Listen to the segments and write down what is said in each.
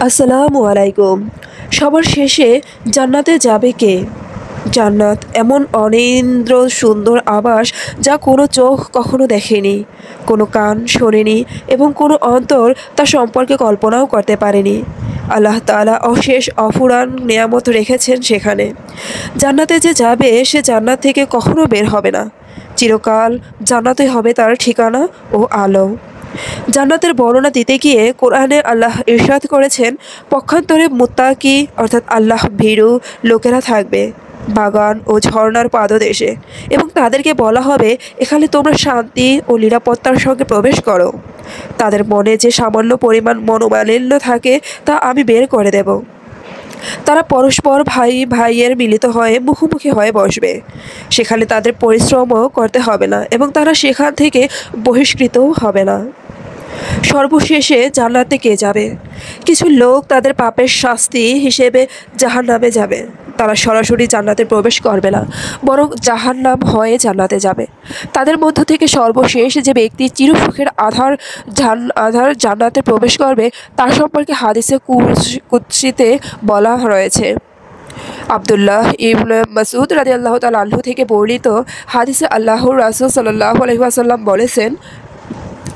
আসসালামু আলাইকুম। সবার শেষে জান্নাতে যাবে কে? জান্নাত এমন অনিন্দ্য সুন্দর আবাস যা কোনো চোখ কখনো দেখেনি, কোনো কান শোনেনি এবং কোনো অন্তর তা সম্পর্কে কল্পনাও করতে পারেনি। আল্লাহ তাআলা অশেষ অফুরান নেয়ামত রেখেছেন সেখানে। জান্নাতে যে যাবে সে জান্নাত থেকে কখনো বের হবে না। চিরকাল জান্নাতে হবে তার ঠিকানা ও আলো। জান্নাতের বর্ণনা দিতে গিয়ে কোরআনে আল্লাহ ইরশাদ করেছেন, পক্ষান্তরে মুত্তাকি অর্থাৎ আল্লাহ ভীরু লোকেরা থাকবে বাগান ও ঝর্ণার পাদদেশে, এবং তাদেরকে বলা হবে, এখানে তোমরা শান্তি ও নিরাপত্তার সঙ্গে প্রবেশ করো। তাদের মনে যে সামান্য পরিমাণ মনোমালিন্য থাকে তা আমি বের করে দেব। তারা পরস্পর ভাই ভাইয়ের মিলিত হয়ে মুখোমুখি হয়ে বসবে। সেখানে তাদের পরিশ্রমও করতে হবে না এবং তারা সেখান থেকে বহিষ্কৃতও হবে না। সর্বশেষে জান্নাতে কে যাবে? কিছু লোক তাদের পাপের শাস্তি হিসেবে জাহান্নামে যাবে। তারা সরাসরি জান্নাতে প্রবেশ করবে না, বরং জাহান্নাম হয়ে জান্নাতে যাবে। তাদের মধ্য থেকে সর্বশেষ যে ব্যক্তি চিরসুখের আধার জান্নাতে প্রবেশ করবে তার সম্পর্কে হাদিসে কুদসিতে বলা রয়েছে। আব্দুল্লাহ ইবনে মাসউদ রাদিয়াল্লাহু তাআলা আনহু থেকে বর্ণিত হাদিসে আল্লাহর রাসূল সাল্লাল্লাহু আলাইহি ওয়াসাল্লাম বলেছেন,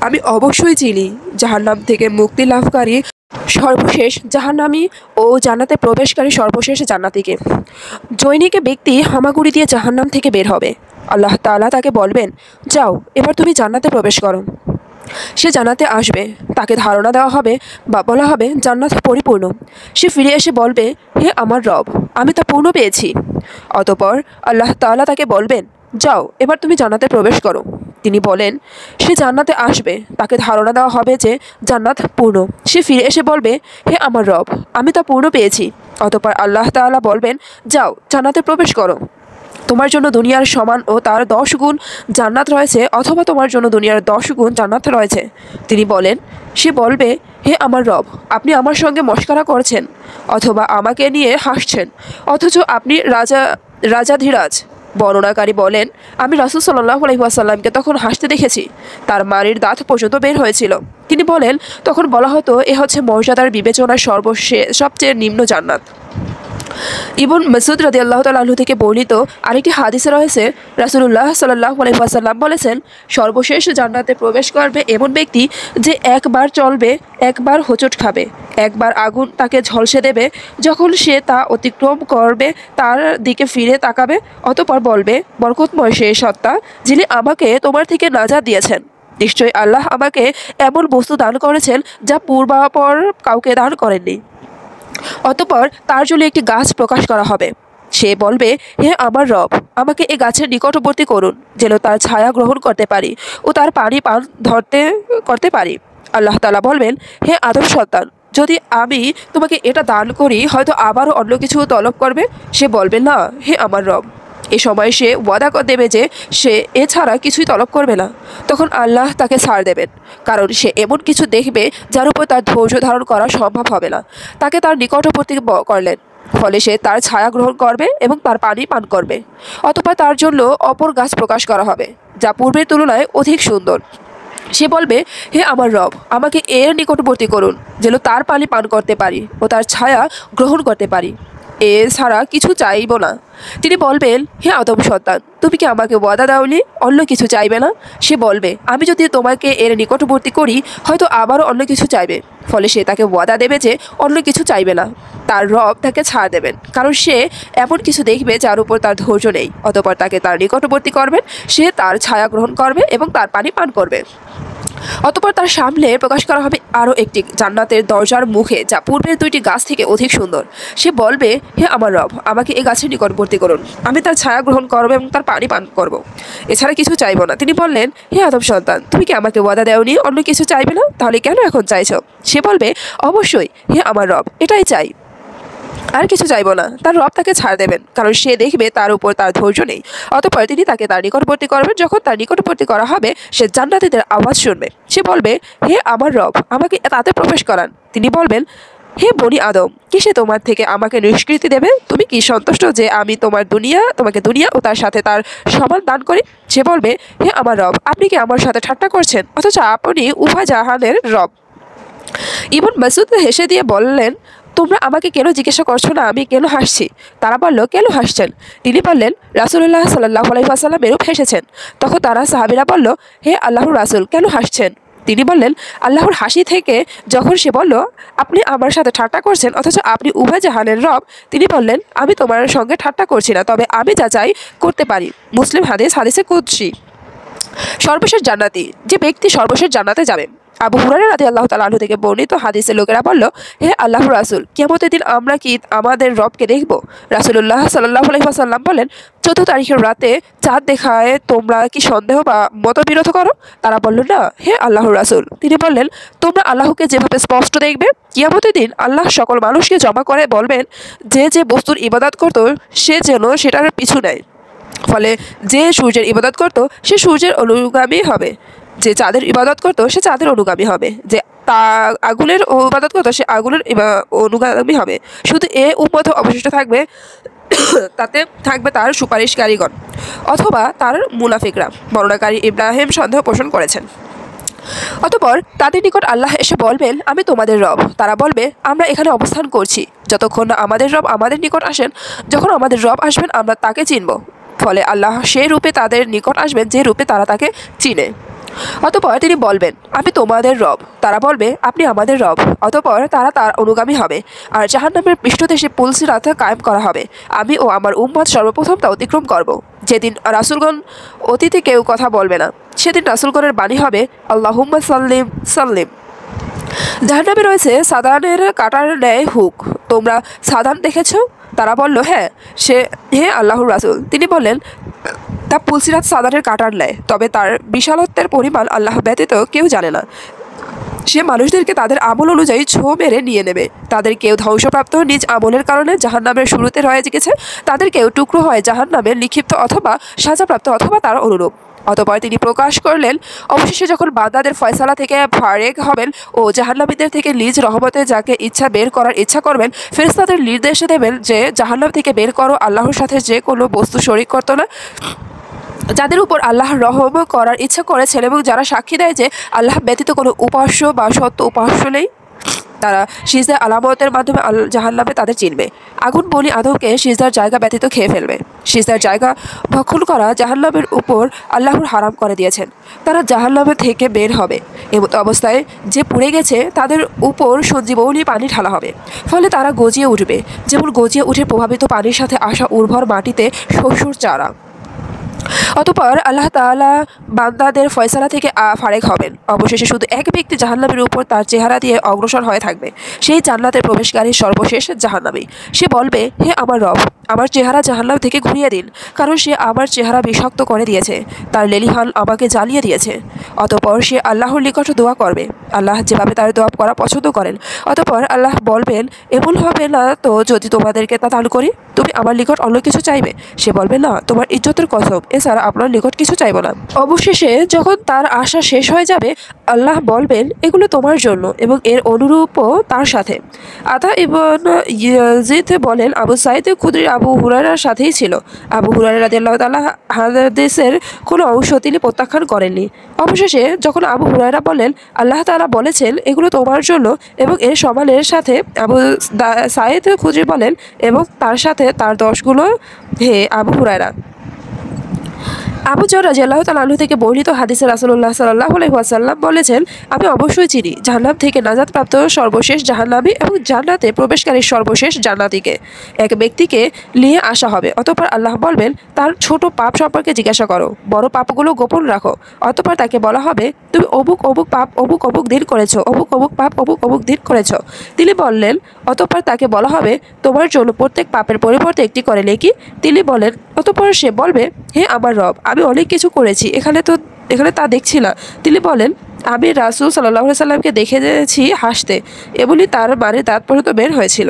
আমি অবশ্যই চিনি জাহান্নাম থেকে মুক্তি লাভকারী সর্বশেষ জাহান্নামী ও জান্নাতে প্রবেশকারী সর্বশেষ জান্নাতীকে। জৈনিক ব্যক্তি হামাগুড়ি দিয়ে জাহান্নাম থেকে বের হবে। আল্লাহ তাআলা তাকে বলবেন, যাও এবার তুমি জান্নাতে প্রবেশ করো। সে জান্নাতে আসবে, তাকে ধারণা দেওয়া হবে বা বলা হবে জান্নাত পরিপূর্ণ। সে ফিরে এসে বলবে, হে আমার রব, আমি তা পূর্ণ পেয়েছি। অতঃপর আল্লাহ তাআলা তাকে বলবেন, যাও এবার তুমি জান্নাতে প্রবেশ করো। তিনি বলেন, সে জান্নাতে আসবে, তাকে ধারণা দেওয়া হবে যে জান্নাত পূর্ণ। সে ফিরে এসে বলবে, হে আমার রব, আমি তা পূর্ণ পেয়েছি। অতঃপর আল্লাহ তাআলা বলবেন, যাও জান্নাতে প্রবেশ করো। তোমার জন্য দুনিয়ার সমান ও তার 10 গুণ জান্নাত রয়েছে, অথবা তোমার জন্য দুনিয়ার 10 গুণ জান্নাত রয়েছে। তিনি বলেন, সে বলবে, হে আমার রব, আপনি আমার সঙ্গে মশকরা করছেন, অথবা আমাকে নিয়ে হাসছেন, অথচ আপনি রাজাধিরাজ। বর্ণনাকারী বলেন, আমি রাসূল সাল্লাল্লাহু আলাইহি ওয়াসাল্লামকে তখন হাসতে দেখেছি, তার মাড়ির দাঁত পর্যন্ত বের হয়েছিল। তিনি বলেন, তখন বলা হতো, এ হচ্ছে মর্যাদার বিবেচনায় সবচেয়ে নিম্ন জান্নাত। ইবন মাসউদ রাদিয়াল্লাহু তাআলা আনহু থেকে বর্ণিত আরেকটি হাদিসে রয়েছে, রাসূলুল্লাহ সাল্লাল্লাহু আলাইহি ওয়াসাল্লাম বলেছেন, সর্বশেষ জান্নাতে প্রবেশ করবে এমন ব্যক্তি যে একবার চলবে, একবার হোঁচট খাবে, একবার আগুন তাকে ঝলসে দেবে, যখন সে তা অতিক্রম করবে তার দিকে ফিরে তাকাবে, অতঃপর বলবে, বরকতময় সেই সত্তা যিনি আমাকে তোমার থেকে নাজাত দিয়েছেন। নিশ্চয়ই আল্লাহ আমাকে এমন বস্তু দান করেছেন যা পূর্বাপর কাউকে দান করেননি। অতঃপর তার জন্য একটি গাছ প্রকাশ করা হবে। সে বলবে, হে আমার রব, আমাকে এই গাছের নিকটবর্তী করুন, যেন তার ছায়া গ্রহণ করতে পারি ও তার পানি পান করতে পারি। আল্লাহ তাআলা বলবেন, হে আদম সন্তান, যদি আমি তোমাকে এটা দান করি, হয়তো আবারও অন্য কিছু তলব করবে। সে বলবে, না হে আমার রব। এ সময় সে ওয়াদা দেবে যে সে এছাড়া কিছুই তলব করবে না। তখন আল্লাহ তাকে ছাড় দেবেন, কারণ সে এমন কিছু দেখবে যার উপর তার ধৈর্য ধারণ করা সম্ভব হবে না। তাকে তার নিকটবর্তী করলেন, ফলে সে তার ছায়া গ্রহণ করবে এবং তার পানি পান করবে। অতঃপর তার জন্য অপর গাছ প্রকাশ করা হবে, যা পূর্বের তুলনায় অধিক সুন্দর। সে বলবে, হে আমার রব, আমাকে এর নিকটবর্তী করুন, যেন তার পানি পান করতে পারি ও তার ছায়া গ্রহণ করতে পারি। এছাড়া কিছু চাইব না। তিনি বলবেন, হে আদম সন্তান, তুমি কি আমাকে ওয়াদা দাওনি অন্য কিছু চাইবে না? সে বলবে, আমি যদি তোমাকে এর নিকটবর্তী করি, হয়তো আবারও অন্য কিছু চাইবে। ফলে সে তাকে ওয়াদা দেবে যে অন্য কিছু চাইবে না। তার রব তাকে ছাড় দেবেন, কারণ সে এমন কিছু দেখবে যার উপর তার ধৈর্য নেই। অতঃপর তাকে তার নিকটবর্তী করবেন, সে তার ছায়া গ্রহণ করবে এবং তার পানি পান করবে। অতঃপর তার সামনে প্রকাশ করা হবে আরও একটি জান্নাতের দরজার মুখে, যা পূর্বের 2টি গাছ থেকে অধিক সুন্দর। সে বলবে, হে আমার রব, আমাকে এই গাছের নিকটবর্তী করুন, আমি তার ছায়া গ্রহণ করব এবং তার পানি পান করব। এছাড়া কিছু চাইব না। তিনি বললেন, হে আদম সন্তান, তুমি কি আমাকে ওয়াদা দেওনি অন্য কিছু চাইবে না? তাহলে কেন এখন চাইছো? সে বলবে, অবশ্যই হে আমার রব, এটাই চাই, আর কিছু চাইব না। তার রব তাকে ছাড় দেবেন, কারণ সে দেখবে তার উপর তার ধৈর্য নেই। অতঃপর তিনি তাকে তার নিকটবর্তী করবেন। যখন তার নিকটবর্তী করা হবে, সে জান্নাতীদের আওয়াজ শুনবে। সে বলবে, হে আমার রব, আমাকে তাতে প্রবেশ করান। তিনি বলবেন, হে বনি আদম, কিসে তোমার থেকে আমাকে নিষ্কৃতি দেবে? তুমি কি সন্তুষ্ট যে আমি তোমাকে দুনিয়া ও তার সাথে তার সমান দান করি? সে বলবে, হে আমার রব, আপনি কি আমার সাথে ঠাট্টা করছেন? অথচ আপনি উভয় জাহানের রব। ইবন মাসউদ হেসে দিয়ে বললেন, তোমরা আমাকে কেন জিজ্ঞাসা করছো না আমি কেন হাসছি? তারা বলল, কেন হাসছেন? তিনি বললেন, রাসূলুল্লাহ সাল্লাল্লাহু আলাইহি ওয়াসাল্লাম এরূপ হেসেছেন। তখন তারা সাহাবীরা বলল, হে আল্লাহর রাসূল, কেন হাসছেন? তিনি বললেন, আল্লাহর হাসি থেকে যখন সে বলল, আপনি আমার সাথে ঠাট্টা করছেন অথচ আপনি উভয় জাহানের রব। তিনি বললেন, আমি তোমার সঙ্গে ঠাট্টা করছি না, তবে আমি যা চাই করতে পারি। মুসলিম হাদিস, হাদিসে কুদসি। সর্বশেষ জান্নাতি, যে ব্যক্তি সর্বশেষ জান্নাতে যাবে। আবু হুরায়রা রাদিয়াল্লাহু তাআলা আনহু থেকে বর্ণিত হাদিসে লোকেরা বলল, হে আল্লাহর রাসূল, কিয়ামতের দিন আমরা কি আমাদের রবকে দেখব? রাসূলুল্লাহ সাল্লাল্লাহু আলাইহি ওয়াসাল্লাম বলেন, 14 তারিখের রাতে চাঁদ দেখায় তোমরা কি সন্দেহ বা মতবিরোধ করো? তারা বলল, না হে আল্লাহর রাসূল। তিনি বললেন, তোমরা আল্লাহকে যেভাবে স্পষ্ট দেখবে, কিয়ামতের দিন আল্লাহ সকল মানুষকে জমা করে বলবেন, যে যে বস্তুর ইবাদত করত সে যেন সেটার পিছু নেয়। ফলে যে সূর্যের ইবাদত করত সে সূর্যের অনুগামী হবে, যে চাঁদের ইবাদত করত সে চাঁদের অনুগামী হবে, যে আগুনের ইবাদত করত সে আগুনের অনুগামী হবে। শুধু এ উম্মত অবশিষ্ট থাকবে, তাতে থাকবে তার সুপারিশকারীগণ অথবা তার মুনাফিকরা। বর্ণনাকারী ইব্রাহিম সন্দেহ পোষণ করেছেন। অতঃপর তাদের নিকট আল্লাহ এসে বলবেন, আমি তোমাদের রব। তারা বলবে, আমরা এখানে অবস্থান করছি যতক্ষণ না আমাদের রব আমাদের নিকট আসেন। যখন আমাদের রব আসবেন আমরা তাকে চিনব। ফলে আল্লাহ সেই রূপে তাদের নিকট আসবেন যে রূপে তারা তাকে চিনে। অতঃপর তিনি বলবেন, আমি তোমাদের রব। তারা বলবে, আপনি আমাদের রব। অতঃপর তারা তার অনুগামী হবে, আর জাহান্নামের পৃষ্ঠদেশে পুলসিরাত কায়েম করা হবে। আমি ও আমার উম্মত সর্বপ্রথম তা অতিক্রম করব। যেদিন রাসূলগণ অতীতে কেউ কথা বলবে না, সেদিন রাসূলগণের বাণী হবে, আল্লাহুম্মা সাল্লিম সাল্লিম। জাহান্নামে রয়েছে সাদানের কাঁটার ন্যায় হুক। তোমরা সাদান দেখেছ? তারা বলল, হ্যাঁ। হে আল্লাহর রাসূল, তিনি বললেন, তা পুলসিরাত সাদানের কাঁটার ন্যায়, তবে তার বিশালত্বের পরিমাণ আল্লাহ ব্যতীত কেউ জানে না। সে মানুষদেরকে তাদের আমল অনুযায়ী ছোঁ মেরে নিয়ে নেবে। তাদের কেউ ধ্বংসপ্রাপ্ত নিজ আমলের কারণে জাহান্নামের শুরুতে রয়ে গেছে, তাদের কেউ টুকরো হয় জাহান্নামের লিখিত অথবা সাজাপ্রাপ্ত অথবা তার অনুরূপ। অতঃপর তিনি প্রকাশ করলেন, অবশেষে যখন বান্দাদের ফয়সালা থেকে ফারেক হবেন ও জাহান্নামীদের থেকে নিজ রহমতে যাকে ইচ্ছা বের করার ইচ্ছা করবেন, ফেরেশতাদের নির্দেশ দেবেন যে জাহান্নাম থেকে বের করো আল্লাহর সাথে যে কোনো বস্তু শরীক করতো না, যাদের উপর আল্লাহ রহম করার ইচ্ছা করেছেন এবং যারা সাক্ষী দেয় যে আল্লাহ ব্যতীত কোনো উপাস্য বা সত্য উপাস্য নেই। তারা সিজদার আলামতের মাধ্যমে জাহান্নামে তাদের চিনবে। আগুন বনি আদমকে সিজদার জায়গা ব্যতীত খেয়ে ফেলবে। সিজদার জায়গা ভক্ষণ করা জাহান্নামের উপর আল্লাহর হারাম করে দিয়েছেন। তারা জাহান্নামে থেকে বের হবে, এমত অবস্থায় যে পুড়ে গেছে তাদের উপর সঞ্জীবনী পানি ঢালা হবে। ফলে তারা গজিয়ে উঠবে, যেমন গজিয়ে উঠে প্রভাবিত পানির সাথে আসা উর্বর মাটিতে শস্যর চারা। অতঃপর আল্লাহ তাআলা বান্দাদের ফয়সালা থেকে ফারেক হবেন। অবশেষে শুধু এক ব্যক্তি জাহান্নামের উপর তার চেহারা দিয়ে অগ্রসর হয়ে থাকবে, সেই জান্নাতের প্রবেশকারী সর্বশেষ জাহান্নামী। সে বলবে, হে আমার রব, আমার চেহারা জাহান্নাম থেকে ঘুরিয়ে দিন, কারণ সে আমার চেহারা বিষাক্ত করে দিয়েছে, তার লেলিহান আমাকে জ্বালিয়ে দিয়েছে। অতঃপর সে আল্লাহর নিকট দোয়া করবে, আল্লাহ যেভাবে তার দোয়া করা পছন্দ করেন। অতঃপর আল্লাহ বলবেন, এমন হবে না তো যদি তোমাদেরকে তা দান করি, তুমি আমার নিকট অন্য কিছু চাইবে? সে বলবে, না, তোমার ইজ্জতের কসম, এছাড়া আপনার নিকট কিছু চাইব না। অবশেষে যখন তার আশা শেষ হয়ে যাবে, আল্লাহ বলবেন, এগুলো তোমার জন্য এবং এর অনুরূপও তার সাথে। আতা ইবন ইয়াজিদ বলেন, আবু সাঈদ খুদরি আবু হুরায়রার সাথেই ছিল। আবু হুরায়রা রাদিয়াল্লাহু তাআলা হাদিসের কোনো অংশ তিনি প্রত্যাখ্যান করেননি। অবশেষে যখন আবু হুরায়রা বলেন, আল্লাহ তাআলা বলেছেন এগুলো তোমার জন্য এবং এর সমানের সাথে, আবু সাঈদ খুদরি বলেন, এবং তার সাথে তার দশগুলো, হে আবু হুরায়রা। আবু যর রাদিয়াল্লাহু তাআলা আনহু থেকে বর্ণিত হাদিসে রাসূলুল্লাহ সাল্লাল্লাহু আলাইহি ওয়াসাল্লাম বলেছেন, আমি অবশ্যই চিনি জাহান্নাম থেকে নাজাতপ্রাপ্ত সর্বশেষ জাহান্নামী এবং জান্নাতে প্রবেশকারী সর্বশেষ জান্নাতীকে। এক ব্যক্তিকে নিয়ে আসা হবে, অতঃপর আল্লাহ বলবেন, তার ছোট পাপ সম্পর্কে জিজ্ঞাসা করো, বড় পাপগুলো গোপন রাখো। অতঃপর তাকে বলা হবে, তুমি অমুক অমুক পাপ অমুক অমুক দিন করেছো, অমুক অমুক পাপ অমুক অমুক দিন করেছো। তিনি বললেন, অতঃপর তাকে বলা হবে, তোমার জন্য প্রত্যেক পাপের পরিবর্তে একটি করে নেকি। তিনি বলেন, অতঃপর সে বলবে, হে আমার রব, আমি অনেক কিছু করেছি, এখানে তা দেখছি না। তিনি বলেন, আমি রাসূল সাল্লাল্লাহু আলাইহি ওয়াসাল্লামকে দেখেছি হাসতে, এমনি তার মানে দাঁত পর্যন্ত বের হয়েছিল।